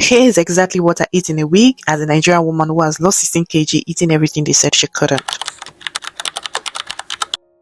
Here's exactly what I eat in a week as a Nigerian woman who has lost 16 kg eating everything they said she couldn't.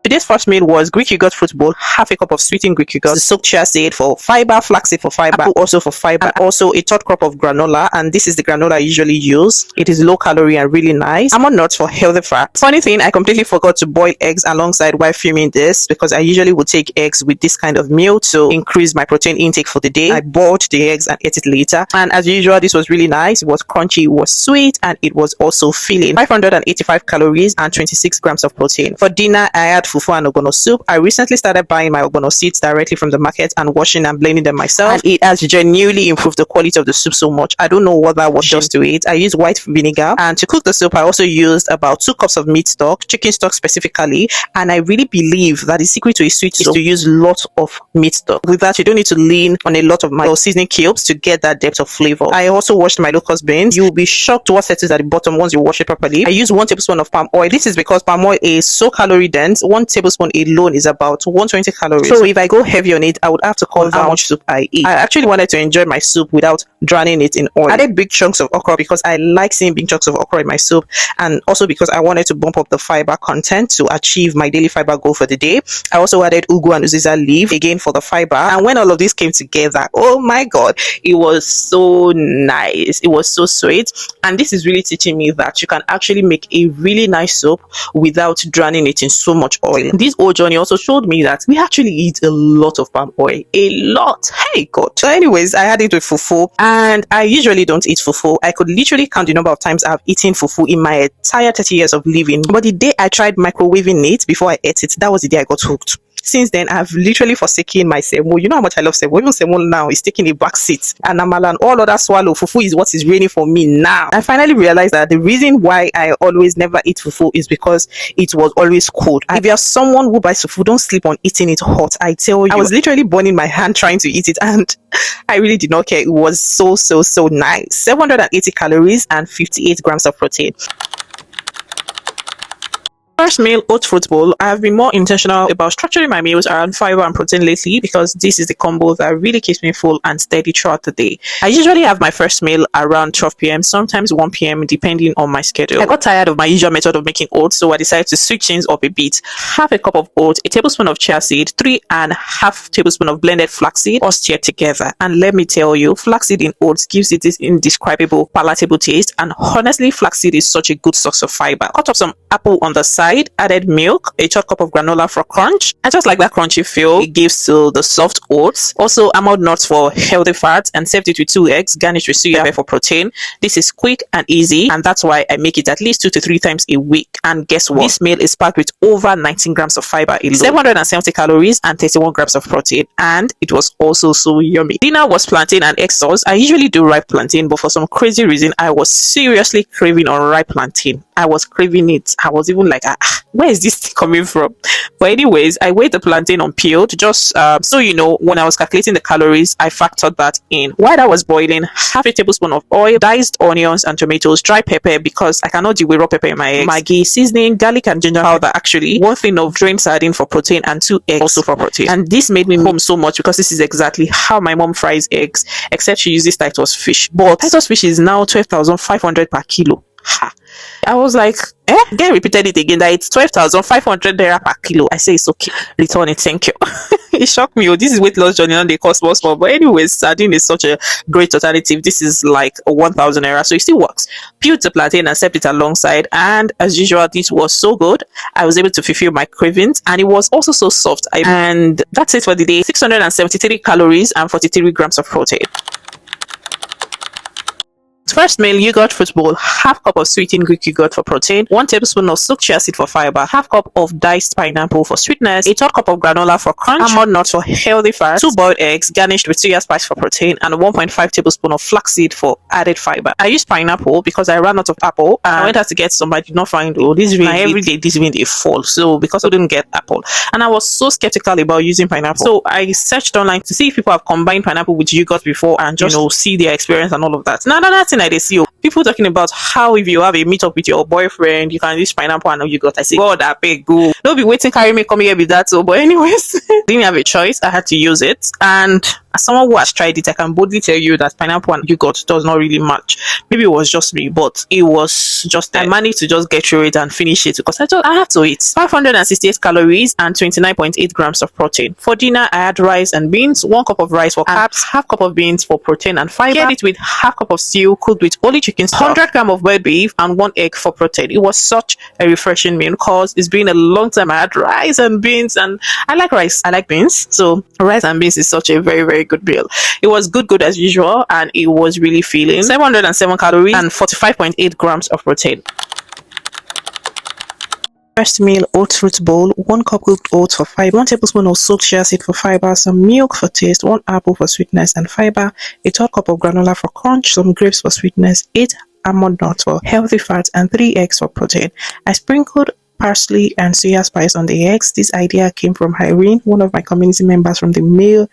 Today's first meal was Greek yogurt fruit bowl, half a cup of sweetened Greek yogurt, soaked chia seed for fiber, flaxseed for fiber, apple also for fiber, and also a third cup of granola, and this is the granola I usually use. It is low calorie and really nice. Almond nuts for healthy fat. Funny thing, I completely forgot to boil eggs alongside while filming this because I usually would take eggs with this kind of meal to increase my protein intake for the day. I boiled the eggs and ate it later, and as usual, this was really nice. It was crunchy, it was sweet, and it was also filling. 585 calories and 26 grams of protein. For dinner, I had fufu and ogbono soup. I recently started buying my ogbono seeds directly from the market and washing and blending them myself, and it has genuinely improved the quality of the soup so much. I don't know what that was just to it. I used white vinegar, and to cook the soup I also used about 2 cups of meat stock, chicken stock specifically, and I really believe that the secret to a sweet soup is to use lots of meat stock. With that, you don't need to lean on a lot of my seasoning cubes to get that depth of flavor. I also washed my locust beans. You will be shocked what settles at the bottom once you wash it properly. I use 1 tablespoon of palm oil. This is because palm oil is so calorie dense. 1 tablespoon alone is about 120 calories. So if I go heavy on it, I would have to cut how much soup I eat. I actually wanted to enjoy my soup without drowning it in oil. I added big chunks of okra because I like seeing big chunks of okra in my soup, and also because I wanted to bump up the fiber content to achieve my daily fiber goal for the day. I also added ugu and uziza leaf again for the fiber, and when all of this came together, oh my god, it was so nice. It was so sweet, and this is really teaching me that you can actually make a really nice soup without drowning it in so much oil. This whole journey also showed me that we actually eat a lot of palm oil. A lot. Hey god. So anyways, I had it with fufu, and I usually don't eat fufu. I could literally count the number of times I've eaten fufu in my entire 30 years of living, but the day I tried microwaving it before I ate it, that was the day I got hooked. Since then, I've literally forsaken my semo. You know how much I love semo. Even semo now is taking a back seat. And amala and all other swallow, fufu is what is reigning for me now. I finally realized that the reason why I always never eat fufu is because it was always cold. If you're someone who buys fufu, don't sleep on eating it hot. I tell you, I was literally burning my hand trying to eat it, and I really did not care. It was so nice. 780 calories and 58 grams of protein. First meal, oat fruit bowl. I have been more intentional about structuring my meals around fiber and protein lately because this is the combo that really keeps me full and steady throughout the day. I usually have my first meal around 12 p.m, sometimes 1 p.m, depending on my schedule. I got tired of my usual method of making oats, so I decided to switch things up a bit. Half a cup of oats, a tablespoon of chia seed, 3.5 tablespoons of blended flaxseed, all stirred together. And let me tell you, flaxseed in oats gives it this indescribable, palatable taste, and honestly, flaxseed is such a good source of fiber. Cut up some apple on the side, added milk, a third cup of granola for crunch, and just like that crunchy feel it gives to the soft oats. Also almond nuts for healthy fat, and served it with 2 eggs garnished with suya for protein. This is quick and easy, and that's why I make it at least 2 to 3 times a week. And guess what? This meal is packed with over 19 grams of fiber alone, 770 calories and 31 grams of protein, and it was also so yummy. Dinner was plantain and egg sauce. I usually do ripe plantain, but for some crazy reason I was seriously craving on ripe plantain. I was craving it. I was even like, where is this coming from? But anyways, I weighed the plantain unpeeled, just so you know, when I was calculating the calories, I factored that in. While I was boiling, half a tablespoon of oil, diced onions and tomatoes, dry pepper because I cannot deal with raw pepper in my eggs, Maggi, seasoning, garlic and ginger powder actually, 1 thing of drained sardine for protein, and 2 eggs also for protein. And this made me home so much because this is exactly how my mom fries eggs, except she uses Titus fish. But Titus fish is now 12,500 per kilo. Ha. I was like, again repeated it again that it's 12,500 naira per kilo. I say it's okay, return it, thank you. It shocked me. Oh, this is weight loss journey and they cost more. But anyways, sardine is such a great alternative. This is like 1,000 naira, so it still works. Peeled the plantain and served it alongside, and as usual, this was so good. I was able to fulfill my cravings, and it was also so soft. And that's it for the day. 673 calories and 43 grams of protein. First meal, yogurt fruit bowl, half cup of sweetened Greek yogurt for protein, 1 tablespoon of soaked chia seed for fiber, half cup of diced pineapple for sweetness, a third cup of granola for crunch, almond nuts for healthy fat, 2 boiled eggs garnished with soya spice for protein, and 1.5 tablespoon of flaxseed for added fiber. I used pineapple because I ran out of apple, and I went out to get some, but I did not find. This rain every day, this rain they fall. So because I didn't get apple, and I was so skeptical about using pineapple, so I searched online to see if people have combined pineapple with yogurt before and just see their experience and all of that. Now that's thing I dey see people talking about how if you have a meetup with your boyfriend, you can use pineapple and yogurt. I say, God, I beg, go. Don't be waiting, carry me, come here with that. So, but anyways, didn't have a choice. I had to use it. And as someone who has tried it, I can boldly tell you that pineapple and yogurt does not really match. Maybe it was just me, but it was just I managed to just get through it and finish it because I thought I had to eat. 568 calories and 29.8 grams of protein. For dinner, I had rice and beans, 1 cup of rice for carbs, half cup of beans for protein and fiber. Paired it with half cup of stew cooked with only chicken stock, 100 grams of boiled beef, and 1 egg for protein. It was such a refreshing meal because it's been a long time I had rice and beans, and I like rice, I like beans, so rice and beans is such a very, very good meal. It was good as usual, and it was really filling. 707 calories and 45.8 grams of protein. First meal, oat fruit bowl, 1 cup cooked oats for fiber, 1 tablespoon of soaked chia seed for fiber, some milk for taste, 1 apple for sweetness and fiber, a third cup of granola for crunch, some grapes for sweetness, 8 almond nuts for healthy fats, and 3 eggs for protein. I sprinkled parsley and soya spice on the eggs. This idea came from Irene, one of my community members from the meal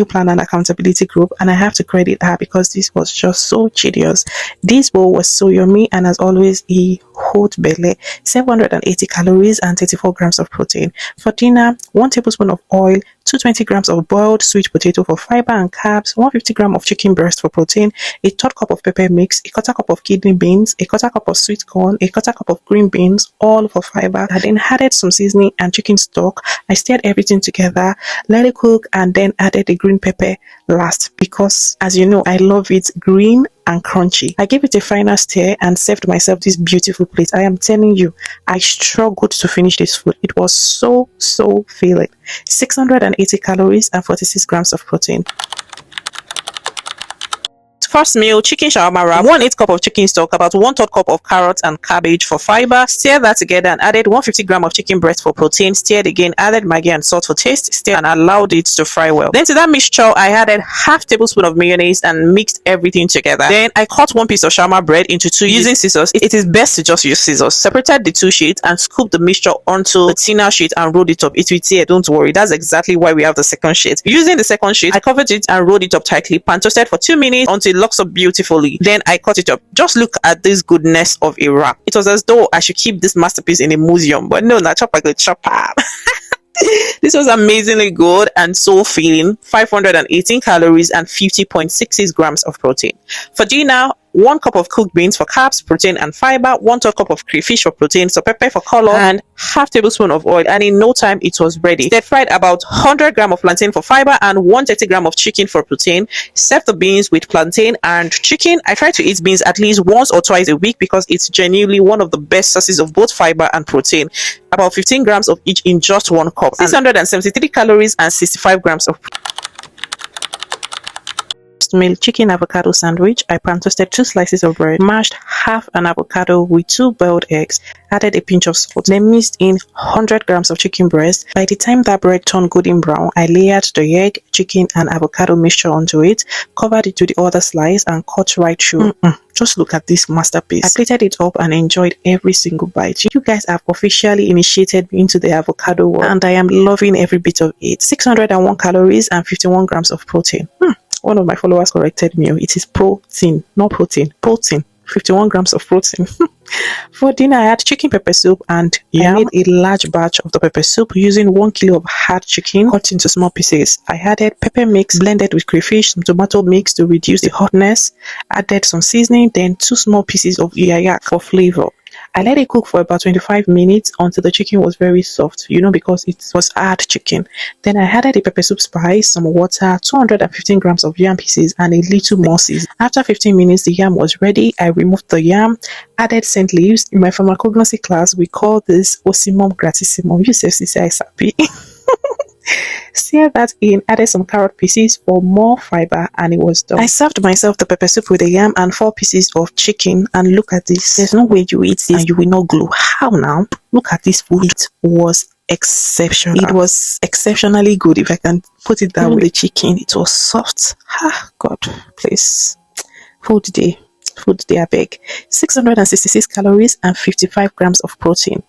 plan and accountability group, and I have to credit her because this was just so genius. This bowl was so yummy, and as always, a hot belly, 780 calories and 34 grams of protein. For dinner, 1 tablespoon of oil, 220 grams of boiled sweet potato for fiber and carbs, 150 grams of chicken breast for protein, a third cup of pepper mix, a quarter cup of kidney beans, a quarter cup of sweet corn, a quarter cup of green beans, all for fiber. I then added some seasoning and chicken stock. I stirred everything together, let it cook, and then added the green pepper last because, as you know, I love it green and crunchy. I gave it a final stir and served myself this beautiful plate. I am telling you, I struggled to finish this food. It was so filling. 680 calories and 46 grams of protein. First meal, chicken shawarma wrap, 1/8 cup of chicken stock, about 1/3 cup of carrots and cabbage for fiber. Stir that together and added 150 grams of chicken breast for protein. Stirred again, added Maggi and salt for taste. Stirred and allowed it to fry well. Then to that mixture, I added half tablespoon of mayonnaise and mixed everything together. Then I cut 1 piece of shawarma bread into 2 using scissors. It is best to just use scissors. Separated the 2 sheets and scooped the mixture onto the thinner sheet and rolled it up. It will tear, don't worry. That's exactly why we have the second sheet. Using the second sheet, I covered it and rolled it up tightly. Pan toasted for 2 minutes until it locks up beautifully. Then I cut it up. Just look at this goodness of a wrap. It was as though I should keep this masterpiece in a museum, but no, not chop like a chopper. This was amazingly good and so filling. 518 calories and 50.66 grams of protein. For dinner, 1 cup of cooked beans for carbs, protein and fiber, 1/3 cup of crayfish for protein, so pepper for color, and half tablespoon of oil, and in no time it was ready. Stir fried about 100 grams of plantain for fiber and 130 grams of chicken for protein. Serve the beans with plantain and chicken. I try to eat beans at least once or twice a week because it's genuinely one of the best sources of both fiber and protein. About 15 grams of each in just 1 cup. 673 calories and 65 grams of protein. Meal, chicken avocado sandwich. I pan toasted 2 slices of bread, mashed half an avocado with 2 boiled eggs, added a pinch of salt, then mixed in 100 grams of chicken breast. By the time that bread turned golden brown, I layered the egg, chicken and avocado mixture onto it, covered it to the other slice and cut right through. Just look at this masterpiece. I plated it up and enjoyed every single bite. You guys have officially initiated me into the avocado world, and I am loving every bit of it. 601 calories and 51 grams of protein. One of my followers corrected me. It is protein, not protein. Protein. 51 grams of protein. For dinner, I had chicken pepper soup and I made a large batch of the pepper soup using 1 kilo of hard chicken cut into small pieces. I added pepper mix blended with crayfish, some tomato mix to reduce the hotness, added some seasoning, then 2 small pieces of yayak for flavor. I let it cook for about 25 minutes until the chicken was very soft, because it was hard chicken. Then I added the pepper soup spice, some water, 215 grams of yam pieces, and a little more seasoning. After 15 minutes, the yam was ready. I removed the yam, added scent leaves. In my pharmacognosy class, we call this osimum gratissimum. You say sappy. Stir that in, added some carrot pieces for more fiber, and it was done. I served myself the pepper soup with the yam and 4 pieces of chicken, and look at this. There's no way you eat this and you will not glow. How now? Look at this food. It was exceptional. It was exceptionally good, if I can put it that way. The chicken, it was soft. God, please. Food day, I beg. 666 calories and 55 grams of protein.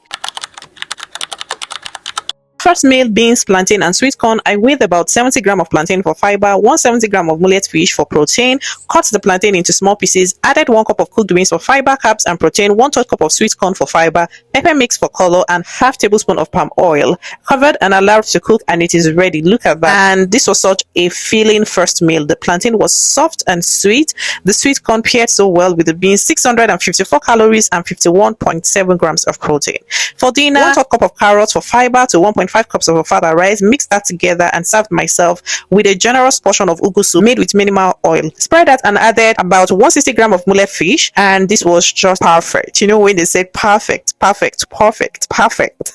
First meal: beans, plantain, and sweet corn. I weighed about 70 grams of plantain for fiber, 170 grams of mullet fish for protein. Cut the plantain into small pieces. Added 1 cup of cooked beans for fiber, carbs, and protein. 1/3 cup of sweet corn for fiber. Pepper mix for color, and half tablespoon of palm oil. Covered and allowed to cook, and it is ready. Look at that. And this was such a filling first meal. The plantain was soft and sweet. The sweet corn paired so well with the beans. 654 calories and 51.7 grams of protein. For dinner, 1/3 cup of carrots for fiber to 1.5 cups of fava rice. Mixed that together and served myself with a generous portion of ugu soup made with minimal oil. Spread that and added about 160 grams of mullet fish, and this was just perfect. You know when they say perfect, perfect, perfect, perfect.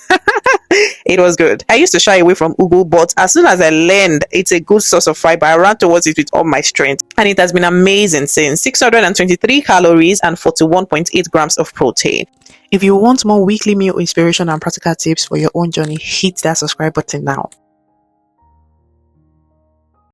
It was good. I used to shy away from ugu, but as soon as I learned it's a good source of fiber, I ran towards it with all my strength, and it has been amazing since. 623 calories and 41.8 grams of protein. If you want more weekly meal inspiration and practical tips for your own journey, hit that subscribe button now.